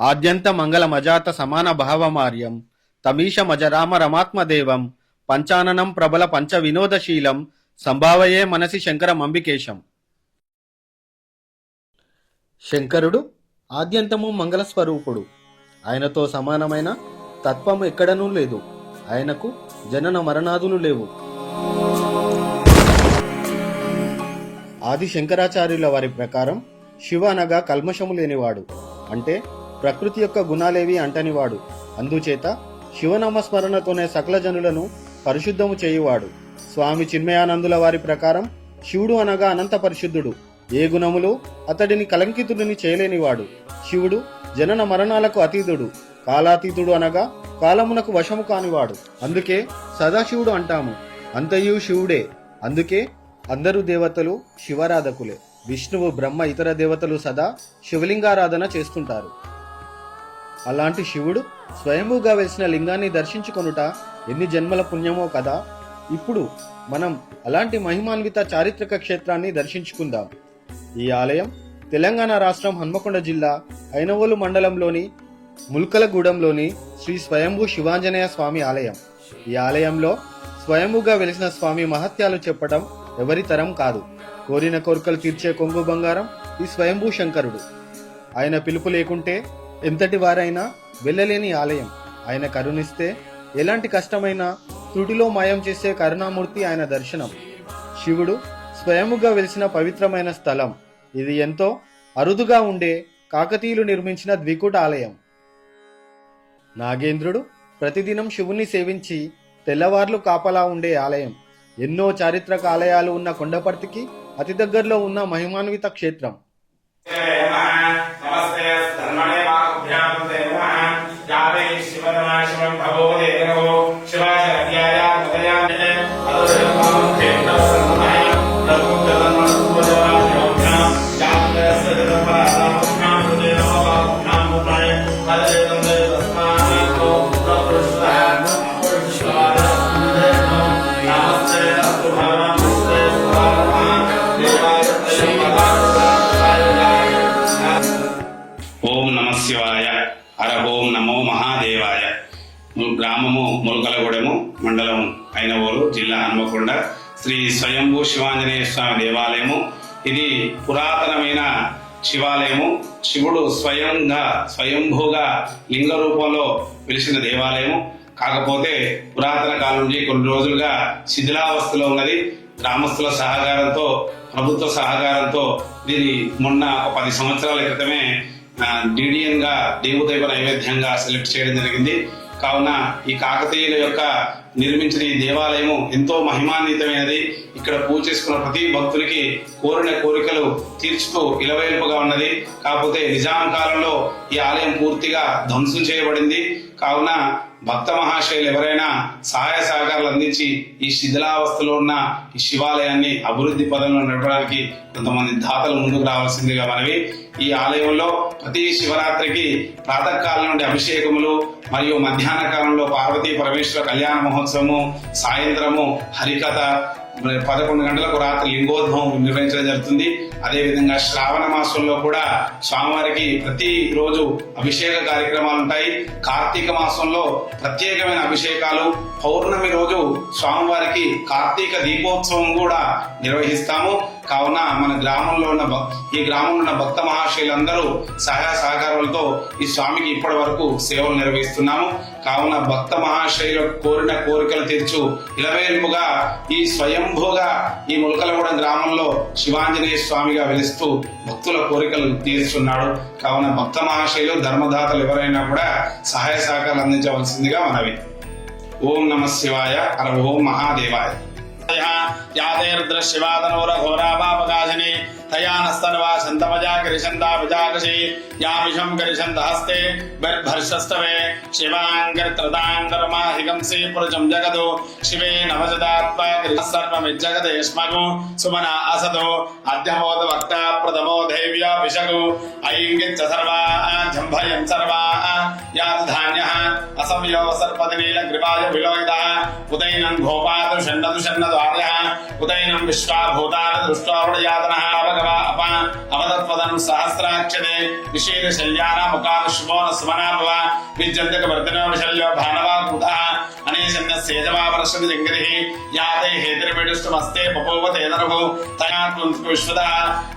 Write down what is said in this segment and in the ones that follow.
ఆద్యంత మంగళ మజాత సమాన భావమార్యం తమీష మజరామ రమాత్మదేవం పంచాననం ప్రబల పంచ వినోదశీలం సంభావయే మనసి శంకరం అంబికేశం. శంకరుడు ఆద్యంతము మంగళ స్వరూపుడు. ఆయనతో సమానమైన తత్వము ఎక్కడనూ లేదు. ఆయనకు జనన మరణాదులు లేవు. ఆది శంకరాచార్యుల వారి ప్రకారం శివ అనగా కల్మషము లేనివాడు, అంటే ప్రకృతి యొక్క గుణాలేవి అంటనివాడు. అందుచేత శివనామస్మరణతోనే సకల జనులను పరిశుద్ధము చేయువాడు. స్వామి చిన్మయానందుల వారి ప్రకారం శివుడు అనగా అనంత పరిశుద్ధుడు. ఏ గుణములు అతడిని కలంకితుడిని చేయలేనివాడు. శివుడు జనన మరణాలకు అతీతుడు. కాలాతీతుడు అనగా కాలమునకు వశము కానివాడు. అందుకే సదాశివుడు అంటాము. అంతయు శివుడే. అందుకే అందరు దేవతలు శివారాధకులే. విష్ణువు, బ్రహ్మ, ఇతర దేవతలు సదా శివలింగారాధన చేస్తుంటారు. అలాంటి శివుడు స్వయంభూగా వెలిసిన లింగాన్ని దర్శించుకొనుట ఎన్ని జన్మల పుణ్యమో కదా. ఇప్పుడు మనం అలాంటి మహిమాన్విత చారిత్రక క్షేత్రాన్ని దర్శించుకుందాం. ఈ ఆలయం తెలంగాణ రాష్ట్రం హన్మకొండ జిల్లా ఐనవోలు మండలంలోని ముల్కలగూడెంలోని శ్రీ స్వయంభూ శివాంజనేయ స్వామి ఆలయం. ఈ ఆలయంలో స్వయంభూగా వెలిసిన స్వామి మహత్యాలు చెప్పడం ఎవరి తరం కాదు. కోరిన కోరికలు తీర్చే కొంగు బంగారం ఈ స్వయంభూ శంకరుడు. ఆయన పిలుపు లేకుంటే ఎంతటి వారైనా వెళ్ళలేని ఆలయం. ఆయన కరుణిస్తే ఎలాంటి కష్టమైనా త్రుటిలో మాయం చేసే కరుణామూర్తి ఆయన దర్శనం. శివుడు స్వయముగా వెలిసిన పవిత్రమైన స్థలం ఇది. ఎంతో అరుదుగా ఉండే కాకతీయులు నిర్మించిన ద్వికూట ఆలయం. నాగేంద్రుడు ప్రతిదినం శివుణ్ణి సేవించి తెల్లవార్లు కాపలా ఉండే ఆలయం. ఎన్నో చారిత్రక ఆలయాలు ఉన్న కొండపర్తికి అతి దగ్గరలో ఉన్న మహిమాన్విత క్షేత్రం. గ్రామము ముల్కలగూడెము, మండలం ఐనవోలు, జిల్లా హన్మకొండ. శ్రీ స్వయంభూ శివాంజనేయ స్వామి దేవాలయము. ఇది పురాతనమైన శివాలయము. శివుడు స్వయంభూగా లింగ రూపంలో వెలిసిన దేవాలయము. కాకపోతే పురాతన కాలం నుంచి కొన్ని రోజులుగా శిథిలావస్థలో ఉన్నది. గ్రామస్తుల సహకారంతో, ప్రభుత్వ సహకారంతో దీన్ని మొన్న ఒక 10 సంవత్సరాల క్రితమే డిడిఎన్ గా దేవదైవ నైవేద్యంగా సెలెక్ట్ చేయడం జరిగింది. కావున ఈ కాకతీయుల యొక్క నిర్మించిన ఈ దేవాలయము ఎంతో మహిమాన్వితమైనది. ఇక్కడ పూజ చేసుకున్న ప్రతి భక్తునికి కోరిన కోరికలు తీర్చుతూ ఇలవేల్పుగా ఉన్నది. కాకపోతే నిజాం కాలంలో ఈ ఆలయం పూర్తిగా ధ్వంసం చేయబడింది. కావున భక్త మహాశయులు ఎవరైనా సహాయ సహకారాలు అందించి ఈ శిథిలావస్థలో ఉన్న ఈ శివాలయాన్ని అభివృద్ధి పదంలో నడపడానికి కొంతమంది దాతలు ముందుకు రావాల్సిందిగా మనవి. ఈ ఆలయంలో ప్రతి శివరాత్రికి ప్రాతకాలం నుండి అభిషేకములు మరియు మధ్యాహ్న కాలంలో పార్వతీ పరమేశ్వర కళ్యాణ మహోత్సవము, సాయంత్రము హరికథ, 11 గంటలకు రాత్రి లింగోద్భవం నిర్వహించడం జరుగుతుంది. అదేవిధంగా శ్రావణ మాసంలో కూడా స్వామివారికి ప్రతి రోజు అభిషేక కార్యక్రమాలు ఉంటాయి. కార్తీక మాసంలో ప్రత్యేకమైన అభిషేకాలు, పౌర్ణమి రోజు స్వామివారికి కార్తీక దీపోత్సవం కూడా నిర్వహిస్తాము. కావున మన గ్రామంలో ఉన్న భక్త మహాశయులందరూ సహాయ సహకారాలతో ఈ స్వామికి ఇప్పటి వరకు సేవలు నిర్వహిస్తున్నాము. కావున భక్త మహాశయులు కోరిన కోరికలు తీర్చు ఇలవేల్పుగా ఈ స్వయంభూగా ఈ ముల్కలగూడెం గ్రామంలో శివాంజనేయ స్వామిగా వెలుస్తూ భక్తుల కోరికలు తీర్చున్నాడు. కావున భక్త మహాశయులు, ధర్మదాతలు ఎవరైనా కూడా సహాయ సహకారాలు అందించవలసిందిగా మనవి. ఓం నమ శివాయ. హర ఓం మహాదేవాయ. यादेर्दृश्यवादनोरघोरापापकाशिनी तया नस्तनवा सन्तमजा करिषन्ताभिजाकशी यामिषं करिषन्तहस्ते बिर्भर्षस्तवे शिवाङ्गर्त्रदाङ्गरमाहिगंसि पुरुषं जगतो शिवे नवजदात्मा सर्वमिज्जगते स्मगो सुमना असतो अद्यमोदवक्ता प्रथमो देव्याभिषगो ऐङ्गिच्च सर्वा जम्भयं सर्वा यातधान्यः असंयो सर्पतिनीलग्रीवाय विलोकितः उदैनं घोपादुषन्नदुषन्नद्वार्यः उदैनं विश्वाभूतान् दृष्ट्वा यातनः భాగవ అప అవదత్వదనం సహస్రాక్షదే విశేష శల్యాన ముఖాన శుభోన సుమనాభవ విద్యంతక వర్ధనో విశల్యో భానవా భూతః అనేశన్య సేజవా వర్షది లింగరిః యాతే హేతిర్మిడుష్టమస్తే పపోవతేదరభు తయాత్వం విశ్వదః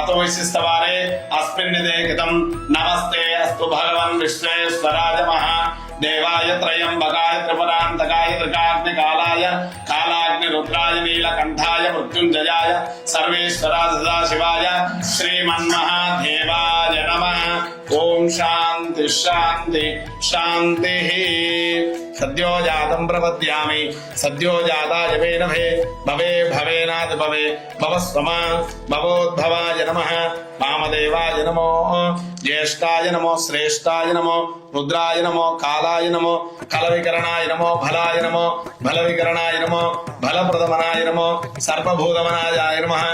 అతో విశిష్టవారే అస్మిన్నిదే గతం నమస్తే అస్తు భగవన్ విశ్వేశ్వరాయ మహా దేవాయ త్రయంబకాయ త్రిపురాంతకాయ త్రికాగ్నికాలాయ కాలాగ్ని రుద్రాయ నీలకంఠాయ మృత్యుంజయాయ సర్వేశ్వరాయ సదాశివాయ శ్రీమన్మహాదేవాయ నమః. ఓం శాంతి శాంతి శాంతి. సద్యో జాతం ప్రపద్యామి సద్యో జాతాయ మే నభే భవే భవేనాది భవే భవస్వమా భవోద్భవాయ నమః. వామదేవాయ నమో జ్యేష్ఠాయ నమో శ్రేష్ఠాయ నమో రుద్రాయ నమో కాలాయ నమో కలవికరణాయ నమో బలాయ నమో బలవికరణాయ నమో బలప్రదమనాయ నమో సర్వభూతమనాయ నమః.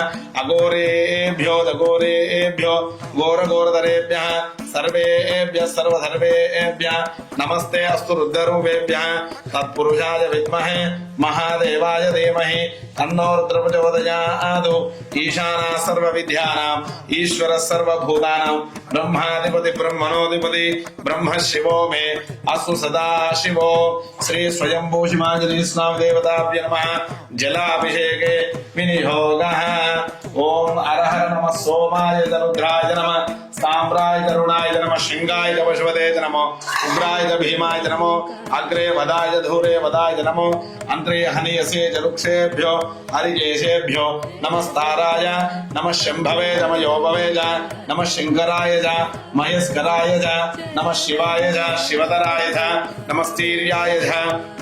అఘోరేభ్యో దఘోరేభ్యో ఘోరఘోరధరేభ్యః సర్వేభ్యః సర్వధర్వేభ్యః నమస్తే అస్తు రుద్రరూపేభ్యః తత్పురుషాయ విద్మహే మహాదేవాయ ధీమహి తన్నో రుద్ర ప్రచోదయాత్. ఈశానా సర్వ విద్యానాం ఈశ్వర సర్వభూతానాం బ్రహ్మాధిపతి బ్రహ్మణోధిపతి బ్రహ్మ శివో మే అస్తు సదా శివో. శ్రీ స్వయంభూ శివాంజనేయ స్వామి దేవతాభ్య నమః. జలాభిషేకే వినియోగః. ఓం అరహర నమః సోమాయ రుద్రాయ నమః స్తామ్రాయ కరుణాయ నమః శృంగాయ పశుపతే నమో ఉగ్రాయ భీమాయ నమో అగ్రే వదాయ ధూరే వదాయ నమో అంత్రే హనీయసే జరుక్షేభ్యో హరికేశేభ్యో నమస్తారాయ నమః శంభవే నమ యోభవే జ నమః శంకరాయ జ మహేశ్వరాయ జ నమః శివాయ జ శివతరాయ జ నమస్తీర్యాయ జ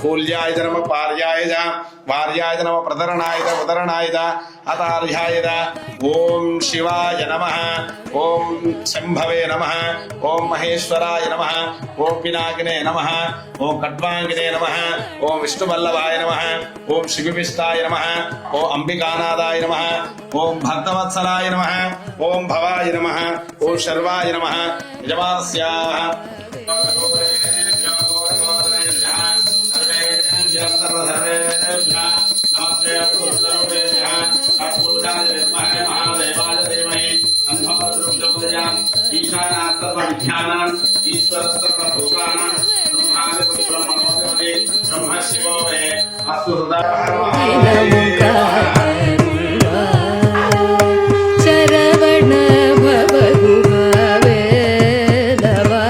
కూల్యాయ నమ పార్యాయ జ వార్యాయ నమ ప్రధరణాయ జ ఉదరణాయ జ అతార్యాయ జ. ఓం శివాయ నమః. ఓం శంభవే నమః. ఓం మహేశ్వరాయ నమః. ఓం పినాకినే నమః. ఓం ఖడ్వాంగినే నమః. ఓం విష్ణువల్లభాయ నమః. ఓం శివిపిష్టాయ నమః. ఓం అంబికానాథాయ నమః. ఓం భక్తవత్సలాయ నమః. ఓం భవాయ నమః. ఓం శర్వాయ నమః. యజమానస్యాః ఈశ్వర సర్వభూతానాం బ్రహ్మాధిపతి బ్రహ్మణోధిపతి బ్రహ్మ శివో మే అస్తు శరవణ భవగుహవేదవా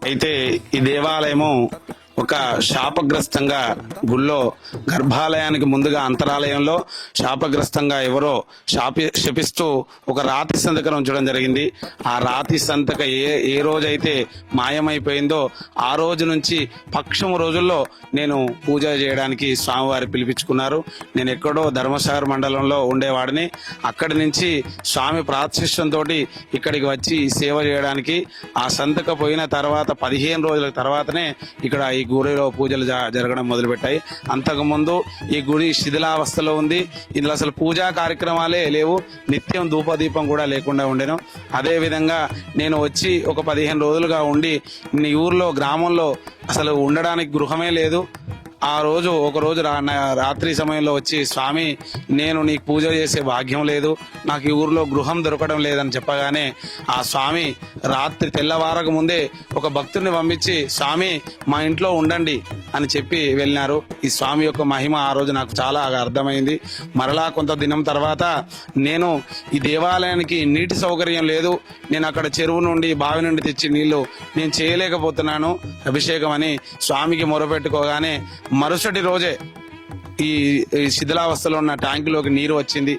అయితే ఈ దేవాలయము ఒక శాపగ్రస్తంగా గుళ్ళో గర్భాలయానికి ముందుగా అంతరాలయంలో శాపగ్రస్తంగా ఎవరో శపిస్తూ ఒక రాతి సంతకం ఉంచడం జరిగింది. ఆ రాతి సంతక ఏ రోజైతే మాయమైపోయిందో ఆ రోజు నుంచి పక్షం రోజుల్లో నేను పూజ చేయడానికి స్వామివారి పిలిపించుకున్నారు. నేను ఎక్కడో ధర్మసాగర్ మండలంలో ఉండేవాడిని. అక్కడి నుంచి స్వామి ప్రాతిష్ఠంతో ఇక్కడికి వచ్చి సేవ చేయడానికి ఆ సంతక పోయిన తర్వాత 15 రోజుల తర్వాతనే ఇక్కడ ఈ గుడిలో పూజలు జరగడం మొదలుపెట్టాయి. అంతకుముందు ఈ గుడి శిథిలావస్థలో ఉంది. ఇందులో అసలు పూజా కార్యక్రమాలే లేవు. నిత్యం ధూపదీపం కూడా లేకుండా ఉండేను. అదే విధంగా నేను వచ్చి ఒక 15 రోజులుగా ఉండి ఈ ఊర్లో గ్రామంలో అసలు ఉండడానికి గృహమే లేదు. ఆ రోజు ఒకరోజు రాత్రి సమయంలో వచ్చి స్వామి నేను నీకు పూజ చేసే భాగ్యం లేదు, నాకు ఈ ఊర్లో గృహం దొరకడం లేదని చెప్పగానే ఆ స్వామి రాత్రి తెల్లవారక ముందే ఒక భక్తుడిని పంపించి స్వామి మా ఇంట్లో ఉండండి అని చెప్పి వెళ్ళినారు. ఈ స్వామి యొక్క మహిమ ఆ రోజు నాకు చాలా అర్థమైంది. మరలా కొంత దినం తర్వాత నేను ఈ దేవాలయానికి నీటి సౌకర్యం లేదు, నేను అక్కడ చెరువు నుండి బావి నుండి తెచ్చి నీళ్లు నేను చేయలేకపోతున్నాను అభిషేకం అని స్వామికి మొరపెట్టుకోగానే మరుసటి రోజే ఈ శిథిలావస్థలో ఉన్న ట్యాంకులోకి నీరు వచ్చింది.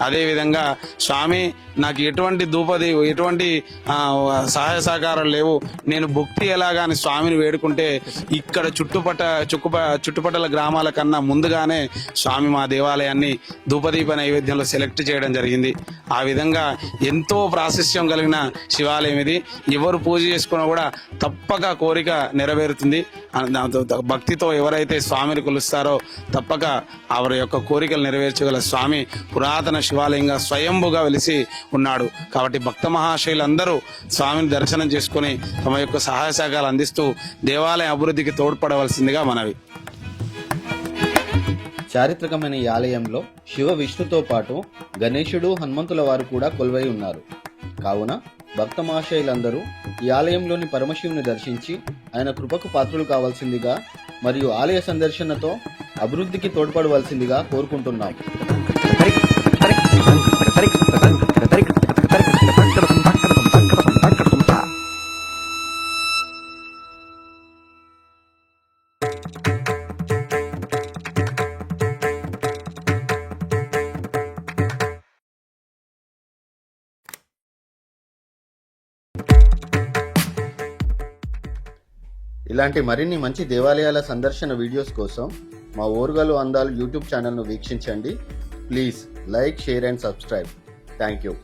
అదేవిధంగా స్వామి నాకు ఎటువంటి ఎటువంటి సహాయ సహకారాలు లేవు, నేను భక్తి ఎలాగా అని స్వామిని వేడుకుంటే ఇక్కడ చుట్టుపక్కల గ్రామాల కన్నా ముందుగానే స్వామి మా దేవాలయాన్ని ధూపదీప నైవేద్యంలో సెలెక్ట్ చేయడం జరిగింది. ఆ విధంగా ఎంతో ప్రాశస్త్యం కలిగిన శివాలయం ఇది. ఎవరు పూజ చేసుకున్నా కూడా తప్పక కోరిక నెరవేరుతుంది. భక్తితో ఎవరైతే స్వామిని కొలుస్తారో తప్పక వారి యొక్క కోరికలు నెరవేర్చగల స్వామి పురాతన శివాలయంగా స్వయంభుగా వెలిసి ఉన్నాడు. కాబట్టి భక్త మహాశయులందరూ స్వామిని దర్శనం చేసుకుని తమ యొక్క సహాయ సహకారాలు అందిస్తూ దేవాలయ అభివృద్ధికి తోడ్పడవలసిందిగా మనవి. చారిత్రకమైన ఈ ఆలయంలో శివ విష్ణుతో పాటు గణేశుడు, హనుమంతుల వారు కూడా కొలువై ఉన్నారు. కావున భక్త మహాశయులందరూ ఈ ఆలయంలోని పరమశివుని దర్శించి ఆయన కృపకు పాత్రులు కావాల్సిందిగా మరియు ఆలయ సందర్శనతో అభివృద్ధికి తోడ్పడవలసిందిగా కోరుకుంటున్నాం. ఇలాంటి మరిన్ని మంచి దేవాలయాల సందర్శన వీడియోస్ కోసం మా ఓరుగల్లు అందాలు యూట్యూబ్ ఛానల్ను వీక్షించండి. Please like, share and subscribe. Thank you.